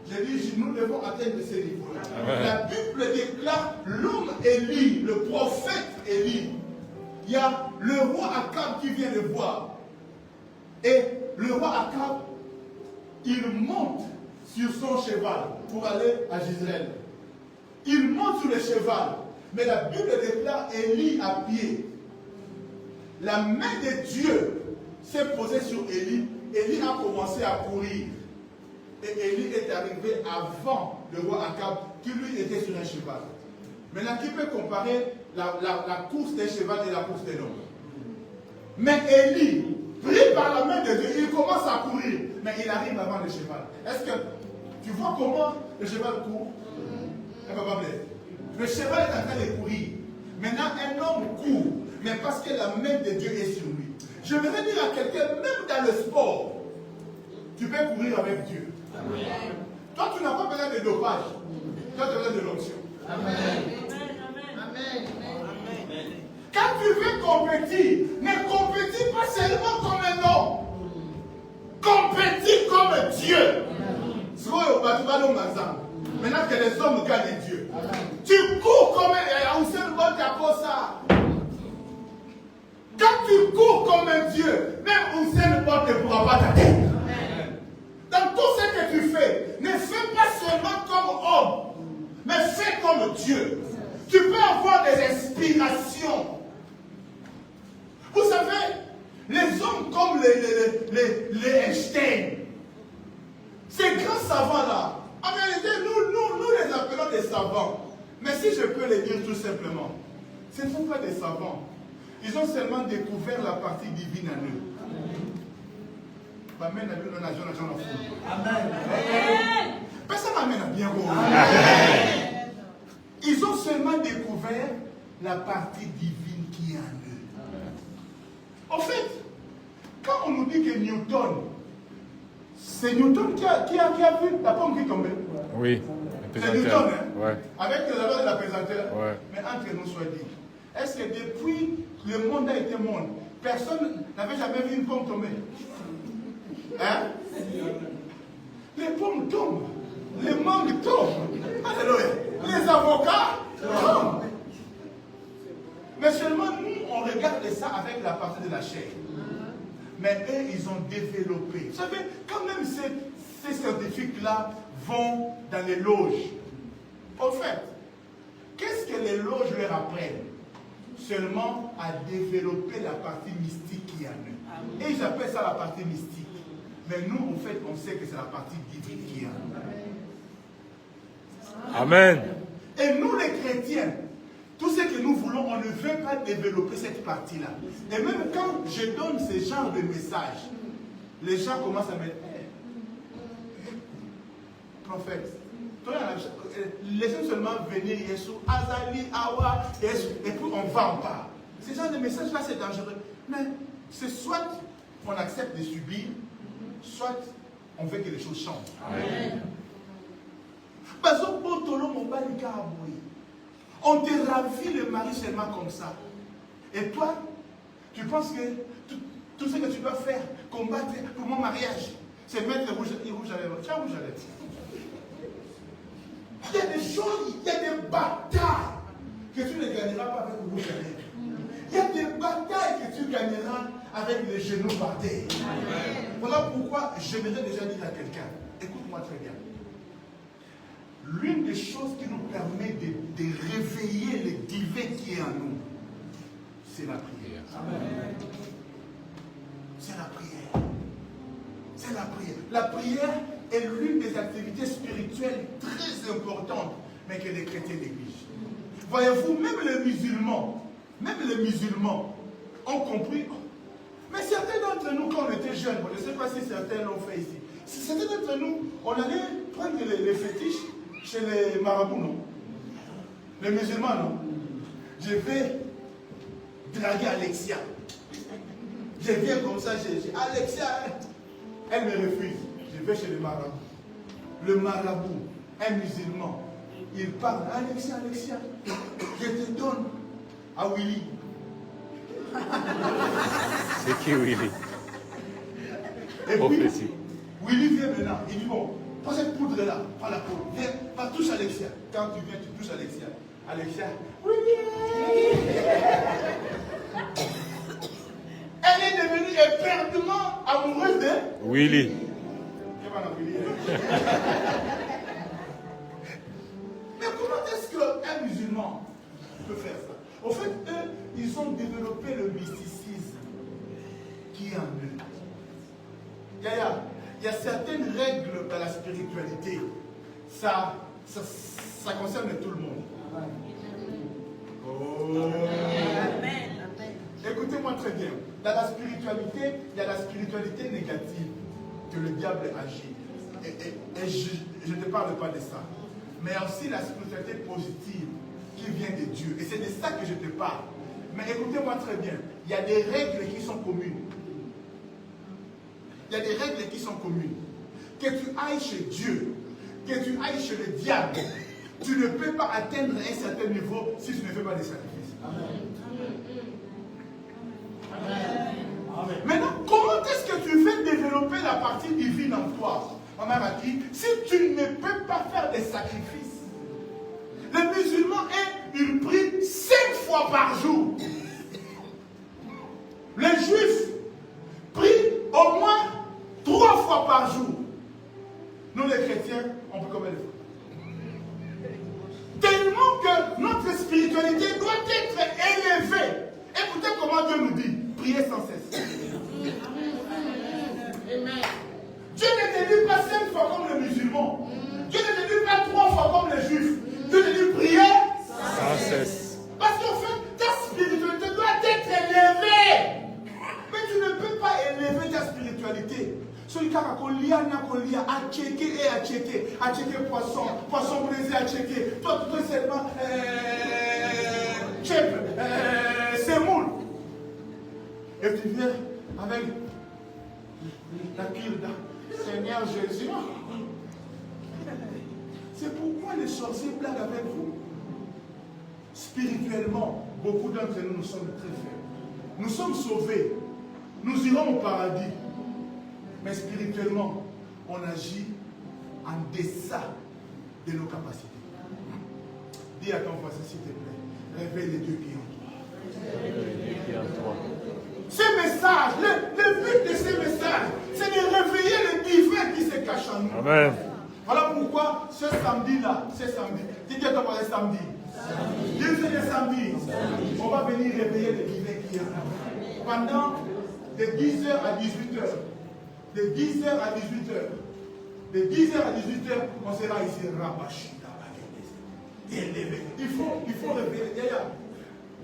J'ai dit, nous devons atteindre ces niveaux-là. La Bible déclare l'homme Élie, le prophète Élie. Il y a le roi Akab qui vient le voir. Et le roi Akab, il monte sur son cheval pour aller à Gisraël. Il monte sur le cheval. Mais la Bible déclare Élie à pied. La main de Dieu s'est posée sur Élie. Élie a commencé à courir. Et Élie est arrivé avant le roi Akab, qui lui était sur un cheval. Maintenant, qui peut comparer la course d'un cheval et la course d'un homme? Mais Élie, pris par la main de Dieu, il commence à courir. Mais il arrive avant le cheval. Est-ce que tu vois comment le cheval court? Le cheval est en train de courir. Maintenant, un homme court, mais parce que la main de Dieu est sur lui. Je voudrais dire à quelqu'un, même dans le sport, tu peux courir avec Dieu. Amen. Toi, tu n'as pas besoin de dopage. Toi, tu as besoin de l'onction. Amen. Amen. Amen. Quand tu veux compétir, ne compétis pas seulement comme un homme. Compétis comme Dieu. Maintenant que les hommes gagnent Dieu. Tu cours comme un Hussein Bolt à ça. Quand tu cours comme un Dieu, même Hussein Bolt ne pourra pas t'atteindre. Dans tout ce que tu fais, ne fais pas seulement comme homme, mais fais comme Dieu. Tu peux avoir des inspirations. Vous savez, les hommes comme les Einstein, ces grands savants-là, en réalité, nous les appelons des savants. Mais si je peux les dire tout simplement, ce ne sont pas des savants. Ils ont seulement découvert la partie divine en eux. Amen. Personne m'amène à bien gros. Ils ont seulement découvert la partie divine qui est en eux. En fait, quand on nous dit que Newton, c'est Newton qui a vu la pomme qui tombait. Oui. C'est Newton, hein? Ouais. Avec la loi de la pesanteur. Ouais. Mais entre nous soit dit, est-ce que depuis le monde a été monde, personne n'avait jamais vu une pomme tomber? Hein? Les pommes tombent, les mangues tombent, alléluia. Les avocats tombent. Mais seulement nous, on regarde ça avec la partie de la chair. Mais eux, ils ont développé. Vous savez, quand même ces scientifiques-là vont dans les loges. Au fait, qu'est-ce que les loges leur apprennent? Seulement à développer la partie mystique qui est en eux. Et ils appellent ça la partie mystique. Mais nous, en fait, on sait que c'est la partie divine qui est en nous. Amen. Et nous, les chrétiens, Tout ce que nous voulons, on ne veut pas développer cette partie-là. Et même quand je donne ce genre de message, les gens commencent à me dire, prophète, laissez seulement venir Yesu, Azali, Awa, Yesu, et puis on va en part. Ce genre de message-là, c'est dangereux. Mais c'est soit on accepte de subir, soit on veut que les choses changent. Amen. On te ravit le mari seulement comme ça. Et toi, tu penses que tout ce que tu dois faire, combattre pour mon mariage, c'est mettre le rouge à lèvres. Tu as rouge à lèvres. Il y a des choses, il y a des batailles que tu ne gagneras pas avec le rouge à lèvres. Il y a des batailles que tu gagneras avec les genoux par terre. Voilà pourquoi j'aimerais déjà dire à quelqu'un, écoute-moi très bien. L'une des choses qui nous permet de réveiller le divin qui est en nous, c'est la prière. Amen. C'est la prière. C'est la prière. La prière est l'une des activités spirituelles très importantes, mais que les chrétiens négligent. Voyez-vous, même les musulmans ont compris. Mais certains d'entre nous, quand on était jeunes, je ne sais pas si certains l'ont fait ici, certains d'entre nous, on allait prendre les fétiches chez les marabouts, non? Les musulmans, non? Je vais draguer Alexia. Je viens comme ça, Alexia, elle me refuse. Je vais chez le marabout. Le marabout, un musulman, il parle, Alexia, je te donne à Willy. C'est qui Willy? Et puis, Willy vient maintenant, il dit bon, prends cette poudre-là, prends la poudre, viens, touche Alexia. Quand tu viens, tu touches Alexia. Alexia, Willy! Elle est devenue éperdument amoureuse de Willy. Mais comment est-ce qu'un musulman peut faire ça? Au fait, eux, ils ont développé le mysticisme qui est en eux. Il y a certaines règles dans la spiritualité. Ça concerne tout le monde. Oh. Écoutez-moi très bien. Dans la spiritualité, il y a la spiritualité négative que le diable agit. Et je ne parle pas de ça. Mais aussi la spiritualité positive qui vient de Dieu. Et c'est de ça que je te parle. Mais écoutez-moi très bien. Il y a des règles qui sont communes. Il y a des règles qui sont communes. Que tu ailles chez Dieu, que tu ailles chez le diable, tu ne peux pas atteindre un certain niveau si tu ne fais pas des sacrifices. Amen. Amen. Maintenant, comment est-ce que tu fais développer la partie divine en toi? Ma mère a dit, si tu ne peux pas faire des sacrifices, les musulmans, ils prient 5 fois par jour. Les juifs prient au moins 3 fois par jour. Nous les chrétiens, on peut combien de fois? Tellement que notre spiritualité doit être élevée. Écoutez comment Dieu nous dit, priez sans cesse. Dieu ne te dit pas 5 fois comme les musulmans. Dieu ne te dit pas 3 fois comme les juifs. Dieu te dit prier sans cesse. Parce qu'en fait, ta spiritualité doit être élevée. Mais tu ne peux pas élever ta spiritualité. Celui qui a checké et a checké poisson brisé à checker, toi tout seulement semoule. Et tu viens avec la kirda, Seigneur Jésus. C'est pourquoi les sorciers blaguent avec vous. Spirituellement, beaucoup d'entre nous sommes très faibles. Nous sommes sauvés. Nous irons au paradis. Mais spirituellement, on agit en deçà de nos capacités. Dis à ton voisin, s'il te plaît, réveille les deux pieds en toi. Ces messages, le but de ces messages, c'est de réveiller le divin qui se cache en nous. Amen. Voilà pourquoi ce samedi-là, dis à ton voisin samedi. Dis le samedi, on va venir réveiller le divin qui est en nous. Pendant de 10h à 18h. De 10h à 18h. De 10h à 18h, on sera ici. élevé. Il faut révéler.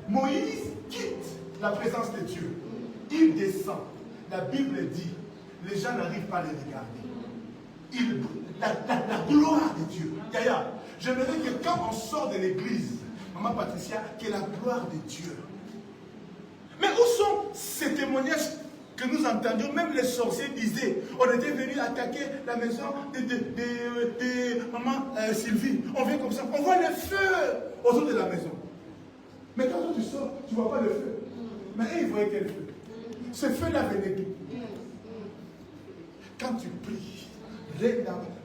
Moïse quitte la présence de Dieu. Il descend. La Bible dit, les gens n'arrivent pas à les regarder. La gloire de Dieu. Yaya, j'aimerais que quand on sort de l'église, Maman Patricia, qu'il y ait la gloire de Dieu. Mais où sont ces témoignages que nous entendions? Même les sorciers disaient, on était venus attaquer la maison de Maman Sylvie. On vient comme ça, on voit le feu autour de la maison. Mais quand tu sors, tu ne vois pas le feu. Mais eux, ils voyaient quel feu? Ce feu-là venait d'où? Quand tu pries,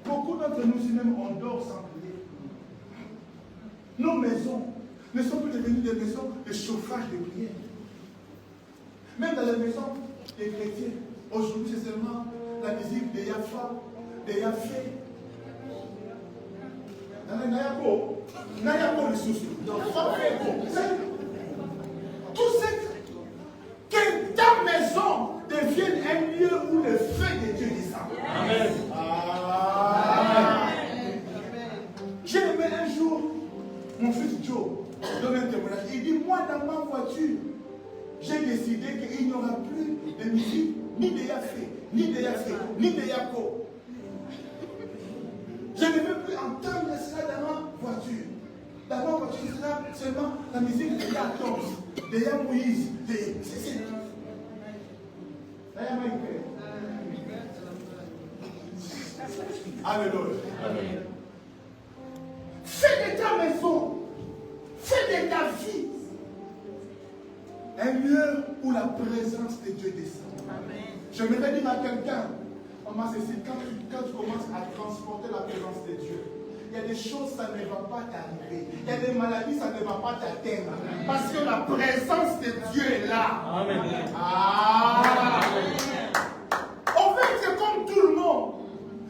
beaucoup d'entre nous, si même on dort sans prier, nos maisons ne sont plus devenues des maisons de chauffage de prière. Même dans les maisons des chrétiens, aujourd'hui c'est seulement la musique de Yafa, de Yafé. Nayako le souci. Tout ce que ta maison devienne un lieu où le feu de Dieu descend. Amen. J'ai aimé un jour mon fils Joe donner un témoignage. Il dit, moi dans ma voiture, j'ai décidé qu'il n'y aura plus de musique, ni de Yafé, ni de Yafé, ni de Yako. Je ne veux plus entendre cela dans ma voiture. Dans ma voiture, c'est là seulement la musique de Yatos, de Yamoïse, de... Alléluia. Fais de ta maison, fais de ta vie un lieu où la présence de Dieu descend. Amen. Je voudrais dire à quelqu'un, maman Cécile, quand tu commences à transporter la présence de Dieu, il y a des choses, ça ne va pas t'arriver. Il y a des maladies, ça ne va pas t'atteindre. Parce que la présence de Dieu est là. Amen. En fait, c'est comme tout le monde.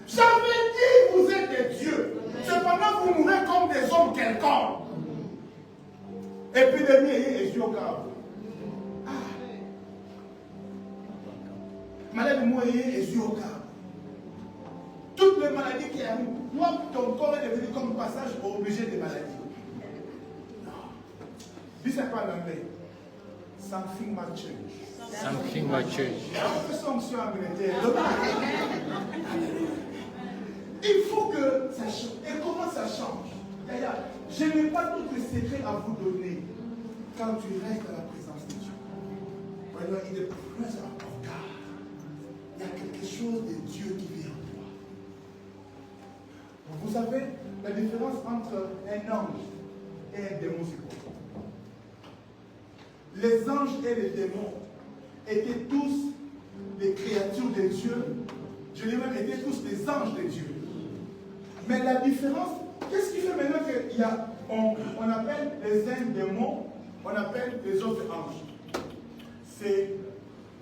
J'avais dit, vous êtes des dieux. Cependant, vous mourrez comme des hommes quelconques. Épidémie et géographe. Maladie moyenne et géographe. Toutes les maladies qui arrivent. Moi, ton corps est devenu comme passage obligé des maladies. Non. Dis ça pas en anglais. Something might change. Something might change. Il faut que ça change. Et comment ça change? D'ailleurs, je n'ai pas d'autres secrets à vous donner quand tu restes à la présence de Dieu. When you are in the presence of God, il y a quelque chose de Dieu qui vient en toi. Vous savez la différence entre un ange et un démon, c'est quoi? Les anges et les démons étaient tous des créatures de Dieu. Je dis même, étaient tous des anges de Dieu. Mais la différence, qu'est-ce qui fait maintenant qu'on appelle les uns démons, on appelle les autres anges? C'est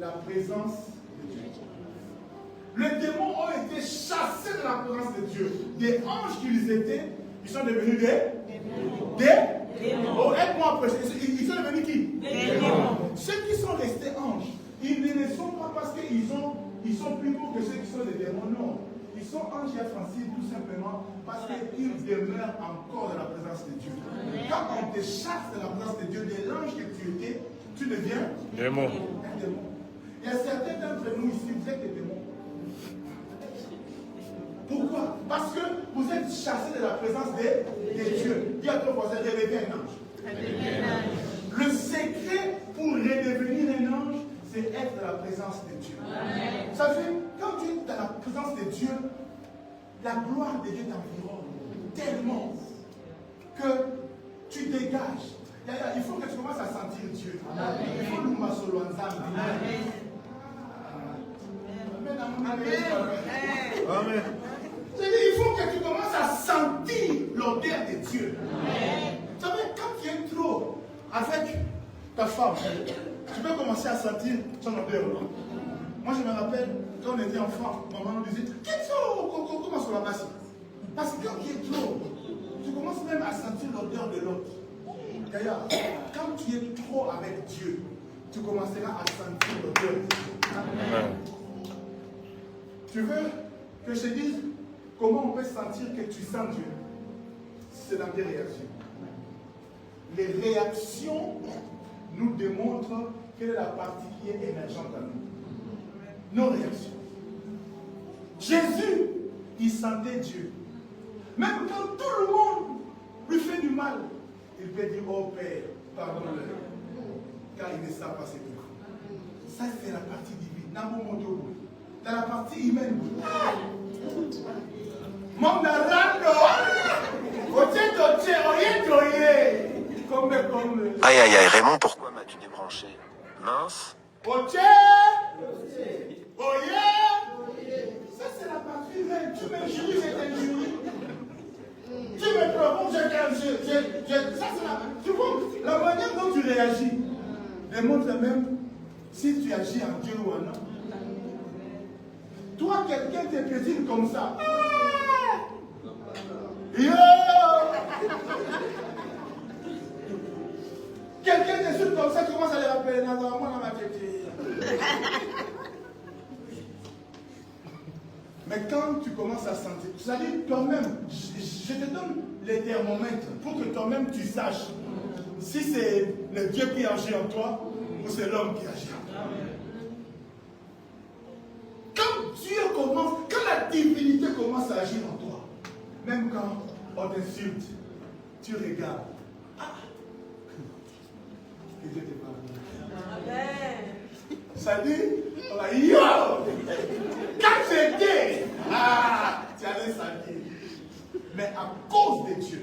la présence de Dieu. Les démons ont été chassés de la présence de Dieu. Des anges qu'ils étaient, ils sont devenus des démons. Oh, aide-moi après. Ils sont devenus qui? Des démons. Ceux qui sont restés anges, ils ne le sont pas parce qu'ils sont plus beaux que ceux qui sont des démons. Non. Ils sont anges et Francine tout simplement parce qu'ils demeurent encore dans la présence de Dieu. Quand on te chasse de la présence de Dieu, de l'ange que tu étais, tu deviens démon. Un démon. Il y a certains d'entre nous ici, vous êtes des démons. Pourquoi? Parce que vous êtes chassés de la présence de Dieu. Dis à ton voisin, réveillez un ange. Le secret pour redevenir un ange, c'est être dans la présence de Dieu. Amen. Ça fait, quand tu es dans la présence de Dieu, la gloire de Dieu t'environne tellement que tu dégages. Il faut que tu commences à sentir Dieu. Amen. Il faut nous masolo ensemble. Amen. Amen. Il faut que tu commences à sentir l'odeur de Dieu. Amen. Vous savez, quand tu es trop avec ta femme, tu peux commencer à sentir son odeur. Moi, je me rappelle, quand on était enfant, maman nous disait, comment ça va passer? Parce que quand tu es trop, tu commences même à sentir l'odeur de l'autre. D'ailleurs, quand tu es trop avec Dieu, tu commenceras à sentir l'odeur de Dieu. Amen. Tu veux que je te dise comment on peut sentir que tu sens Dieu? c'est dans tes réactions. Les réactions nous démontrent quelle est la partie qui est émergente à nous. Nos réactions. Jésus, il sentait Dieu. Même quand tout le monde lui fait du mal, il peut dire, oh Père, pardonne-le. Car il ne sait pas ce qu'il faut. Ça, c'est la partie divine. Dans la partie humaine. Aïe aïe aïe Raymond, pourquoi m'as-tu débranché? Mince. Ça c'est la partie humaine. Tu m'injuries, je t'injurie. Tu me provoques, je t'injurie. Ça c'est la... Tu vois, la manière dont tu réagis démontre même si tu agis en Dieu ou en homme. Toi, quelqu'un te piétine comme ça. Yo! Quelqu'un t'insulte comme ça, tu commences à les rappeler. Non, moi, dans ma tête. Mais quand tu commences à sentir, c'est-à-dire toi-même, je te donne les thermomètres pour que toi-même tu saches si c'est le Dieu qui agit en toi ou c'est l'homme qui agit en toi. Quand Dieu commence, quand la divinité commence à agir en toi, même quand on t'insulte, tu regardes. Ah. Que Dieu te parle. Amen. Ça dit, on va yo! Quand j'étais, tu allais salir. Mais à cause de Dieu.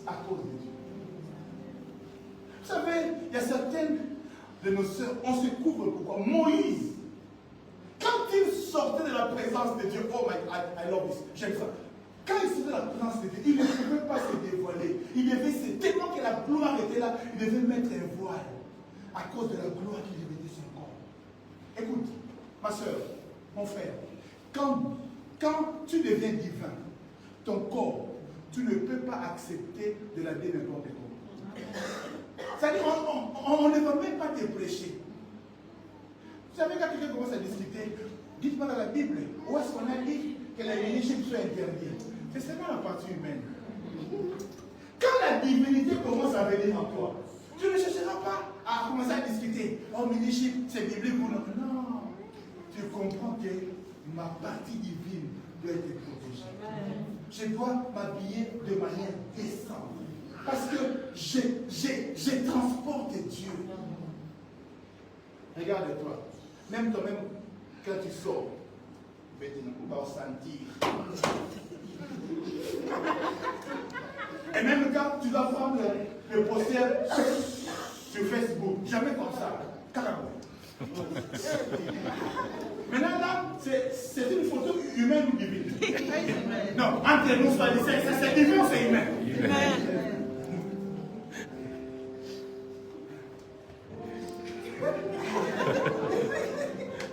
À cause de Dieu. Vous savez, il y a certaines de nos sœurs, on se couvre pourquoi? Moïse, quand il sortait de la présence de Dieu, oh my God, I love this, j'aime ça. Quand il sortait de la présence de Dieu, il ne pouvait pas se dévoiler. Il devait, tellement que la gloire était là, il devait mettre un voile à cause de la gloire qui revêtait son corps. Écoute, ma soeur, mon frère, quand tu deviens divin, ton corps, tu ne peux pas accepter de l'habiller n'importe comment. C'est-à-dire, on ne va même pas te prêcher. Vous savez, quand quelqu'un commence à discuter, dites-moi dans la Bible, où est-ce qu'on a dit que la leadership soit interdite? C'est seulement la partie humaine. Quand la divinité commence à venir en toi, tu ne chercheras pas à commencer à discuter. Oh, leadership, c'est biblique ou non? Non. Tu comprends que ma partie divine doit être protégée. Je dois m'habiller de manière décente. Parce que je transporte Dieu. Regarde-toi. Même toi-même, quand tu sors, on va sentir. Et même quand tu dois prendre le poster sur Facebook, jamais comme ça. Carrément. Maintenant là, c'est une photo humaine ou divine? Non, entre nous, c'est divin ou c'est humain?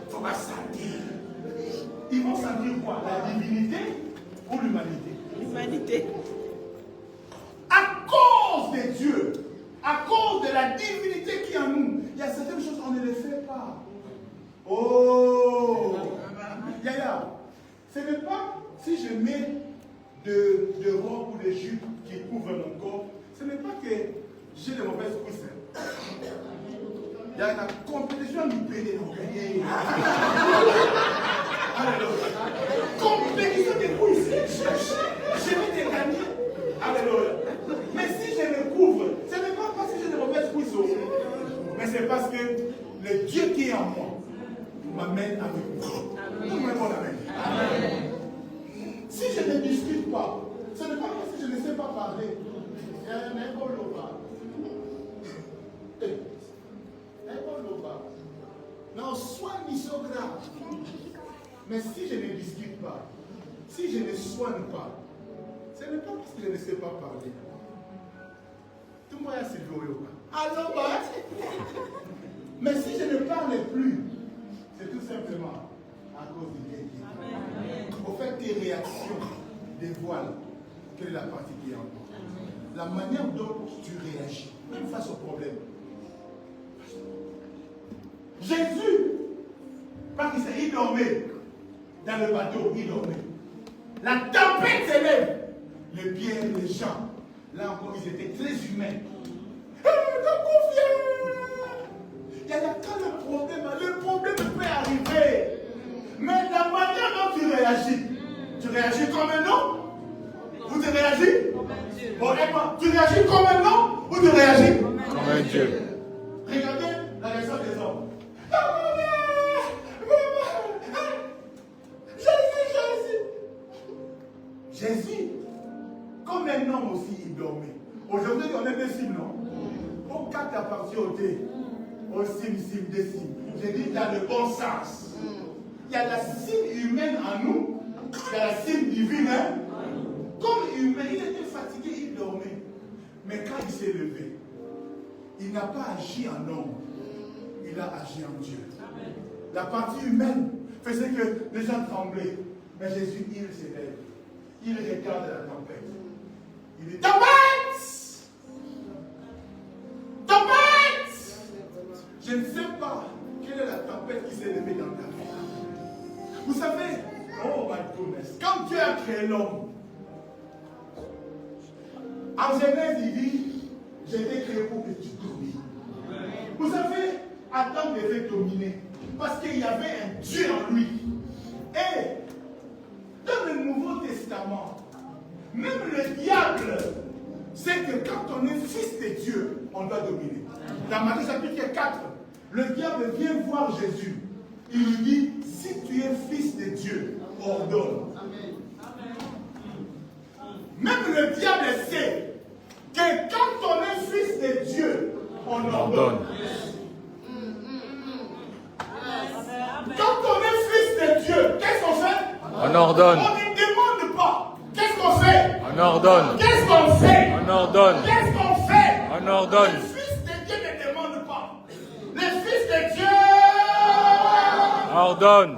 Faut pas sentir. Ils vont sentir quoi? La divinité ou l'humanité? L'humanité. À cause de Dieu, à cause de la divinité qui est en nous, il y a certaines choses qu'on ne les fait pas. Oh! Yaya, ce n'est pas si je mets de robes ou de jupes qui couvrent mon corps, ce n'est pas que j'ai de mauvaises cuisses. Il y a la compétition du PD. Compétition des cuisses. Je vais te gagner. Alléluia. Mais si je me couvre, ce n'est pas parce que j'ai de mauvaises cuisses, mais c'est parce que le Dieu qui est en moi m'amène avec vous. Amen. Si je ne discute pas, ce n'est pas parce que je ne sais pas parler. Non, sois ni grave. Mais si je ne discute pas, si je ne soigne pas, ce n'est pas parce que je ne sais pas parler. Tout le monde a Sylvio. Alors, mais si je ne parle plus, c'est tout simplement à cause de Dieu. Au fait, tes réactions dévoilent quelle est la partie qui est en toi. La manière dont tu réagis, même face au problème. Jésus, parce qu'il dormait dans le bateau, il dormait. La tempête s'élève. les Pierre, les Jean, là encore, ils étaient très humains. T'as confiance. Il y a quand le problème peut arriver. Mais la manière dont tu réagis comme un homme. Vous te réagissez? Bon, tu réagis comme un homme ou tu réagis Comme un Dieu. Regardez la réaction des hommes. Jésus, comme un homme aussi, il dormait. Aujourd'hui, on est des cimes, non? Au 4 à partir au thé, au cime, des cimes. J'ai dit, il y a le bon sens. Il y a la cime humaine en nous, il y a la cime divine. Hein? Comme humain, il était fatigué, il dormait. Mais quand il s'est levé, il n'a pas agi en homme, il a agi en Dieu. Amen. La partie humaine faisait que les gens tremblaient. Mais Jésus, il s'élève. Il regarde la tempête. Il dit, tempête! Tempête! Je ne sais pas quelle est la tempête qui s'est levée dans ta vie. Vous savez, oh my goodness, quand Dieu a créé l'homme, en Genèse, il dit, j'ai été créé pour que tu domines. Vous savez, Adam devait dominer parce qu'il y avait un Dieu en lui. Et dans le Nouveau Testament, même le diable sait que quand on est fils de Dieu, on doit dominer. Dans Matthieu chapitre 4, le diable vient voir Jésus. Il lui dit, si tu es fils de Dieu, ordonne. Même le diable sait que quand on est fils de Dieu, on ordonne. Quand on est fils de Dieu, qu'est-ce qu'on fait? On ordonne. On ne demande pas. Qu'est-ce qu'on fait? On ordonne. Qu'est-ce qu'on fait? On ordonne. Qu'est-ce qu'on fait? On ordonne. Les fils de Dieu ne demandent pas. Les fils de Dieu Ordonne.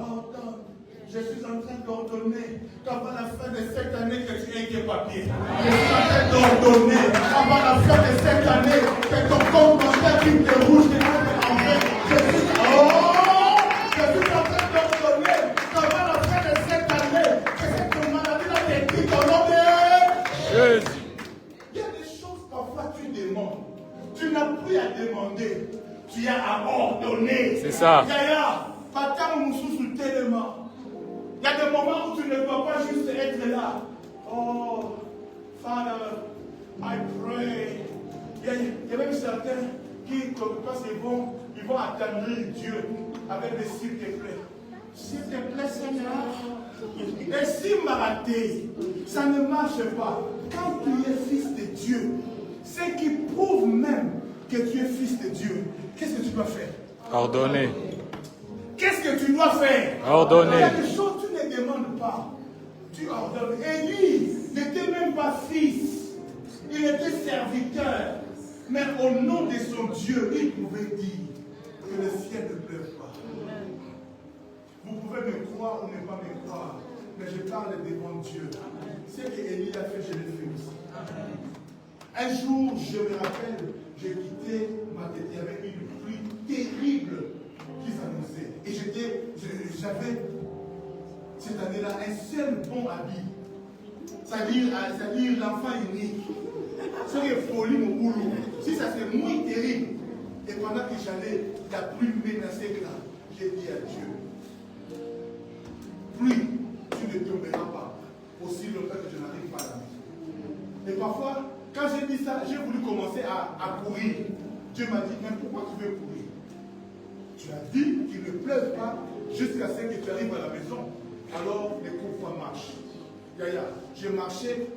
Je suis en train d'ordonner qu'avant la fin de cette année, que tu aies tes papiers. Je suis en train d'ordonner qu'avant la fin de cette année, que ton compte bancaire qui te rouge, que tu te enlèves. Je suis en train d'ordonner qu'avant la fin de cette année, que cette maladie-là te quitte au nom de Jésus. Il y a des choses parfois tu demandes. Tu n'as plus à demander. Tu as à ordonner. C'est ça. Yaya, papa Moussou tellement. Il y a des moments où tu ne dois pas juste être là. Oh, Father, I pray. Il y a même certains qui, parce qu'ils vont attendrir Dieu avec des s'il te plaît. S'il te plaît, Seigneur. Et si maraté, ça ne marche pas. Quand tu es fils de Dieu, c'est qui prouve même que tu es fils de Dieu. Qu'est-ce que tu dois faire? Ordonner. Qu'est-ce que tu dois faire? Ordonner. Il y a des choses que tu ne demandes pas. Tu ordonnes. Et lui n'était même pas fils. Il était serviteur. Mais au nom de son Dieu, il pouvait dire que le ciel ne pleuve pas. Vous pouvez me croire ou ne pas me croire, mais je parle devant Dieu. Ce qu'Élie a fait, je l'ai fait aussi. Un jour, je me rappelle, j'ai quitté ma tête avec une pluie terrible qui s'annonçait. Et j'avais cette année-là un seul bon habit. C'est-à-dire l'enfant unique. C'est folie mon boulot. Si ça c'est moins terrible. Et pendant que j'allais, la pluie menaçait là. J'ai dit à Dieu, pluie, tu ne tomberas pas aussi longtemps que je n'arrive pas à la maison. Et parfois, quand j'ai dit ça, j'ai voulu commencer à courir. Dieu m'a dit, mais pourquoi tu veux courir? Tu as dit qu'il ne pleuve pas jusqu'à ce que tu arrives à la maison. Alors, les coups marchent. Yaya, j'ai marché,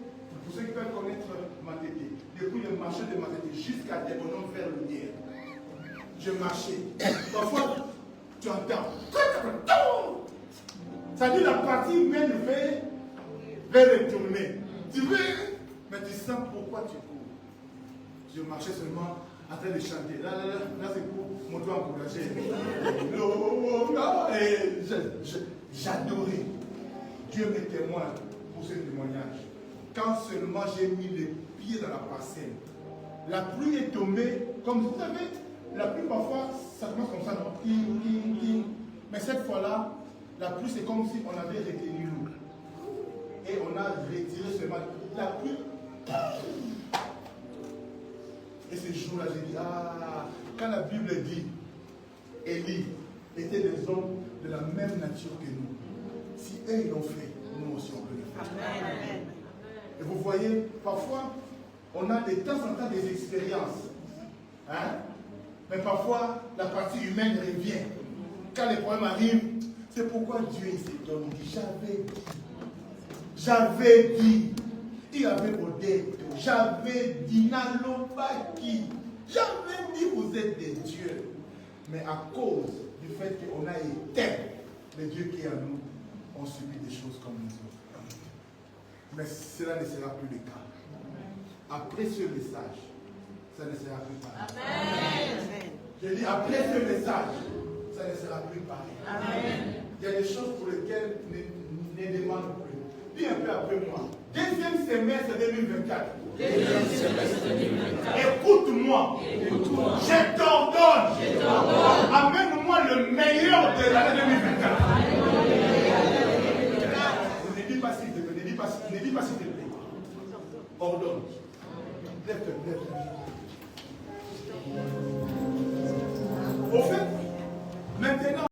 pour ceux qui peuvent connaître ma tété, depuis le marché de ma tété jusqu'à Débonhomme vers le Nier. Je marchais. Parfois, tu entends. Ça dit la partie humaine vers retourner. Tu veux, mais tu sens pourquoi tu cours. Je marchais seulement en train de chanter. Là c'est pour mon doigt encourager. Et j'adorais. Dieu m'est témoin pour ce témoignage. Quand seulement j'ai mis les pieds dans la parcelle, la pluie est tombée, comme vous savez, la pluie parfois, ça commence comme ça, non? Mais cette fois-là, la pluie c'est comme si on avait retenu l'eau. Et on a retiré seulement la pluie. Et ce jour-là, j'ai dit, quand la Bible dit, Élie était des hommes de la même nature que nous. Si eux ils l'ont fait, nous aussi on peut le faire. Amen. Et vous voyez, parfois, on a de temps en temps des expériences. Hein? Mais parfois, la partie humaine revient. Quand les problèmes arrivent, c'est pourquoi Dieu il s'étonne. Il dit, j'avais dit. Il avait rodé. J'avais dit, n'allons pas qui. J'avais dit, vous êtes des dieux. Mais à cause du fait qu'on a éteint le Dieu qui est en nous, on subit des choses comme les autres. Mais cela ne sera plus le cas. Après ce message, ça ne sera plus pareil. Amen. Je dis, après ce message, ça ne sera plus pareil. Amen. Il y a des choses pour lesquelles ne demande plus. Dis un peu après moi. Deuxième semestre 2024. Écoute-moi. Je t'ordonne. Amène-moi le meilleur de l'année 2024. Ne dis pas s'il te plaît. Ne dis pas s'il te plaît. Ordonne. Lève-toi. Au fait, maintenant,